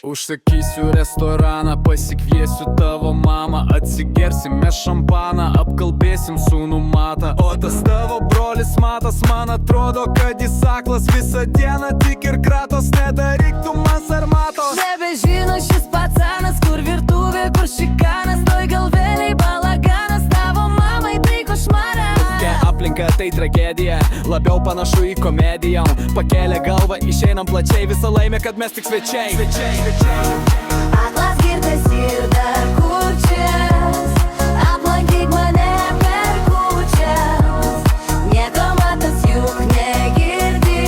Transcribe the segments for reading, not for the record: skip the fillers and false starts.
Užsakysiu restoraną, pasikviesiu tavo mamą, atsigersime šampaną, apkalbėsim sūnų Matą. O tas tavo brolis Matas, man atrodo, kad jis aklas, visą dieną tik ir kratos, nedaryk tu man sarmatos. Nebežino šis pacanas, kur virtuvė, kur šikanas, toj galveliai balaganas, tavo mamai tai košmaras. Tokia aplinka tai tragedija, labiau panašu į komediją. Pakėlė galvą, išeinam plačiai, visą laimę, kad mes tik svečiai. Aklas girtas ir dar kurčias, aplankyk mane per kūčias. Nieko Matas juk negirdi,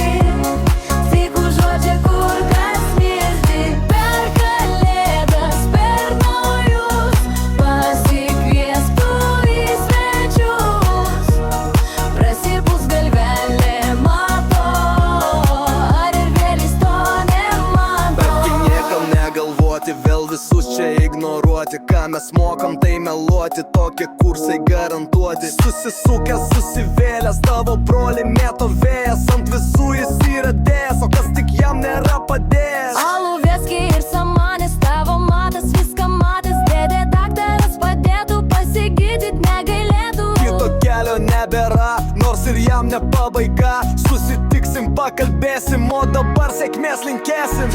tik užuodžia kur kas mirdi. Per kalėdas, per naujus, pasikviestų į svečius. Prasipuls galvelė Mato, ar ir vėlis to nemato. Niekam negalvoti, vėl visus čia ignoruoti. Ką mes mokam, tai meluoti, tokie kursai garantuoti. Susisukęs, susivėlęs, tavo broli mėto vėjas, ant visų jis yra dėjęs, o kas tik jam nėra padėjęs. Alų vieski ir samanės, tavo Matas viską matęs, dėdė daktaras padėtų, pasigydyt negailėtų. Kito kelio nebėra, nors ir jam ne pabaiga. Susitiksim, pakalbėsim, o dabar sėkmės linkėsim.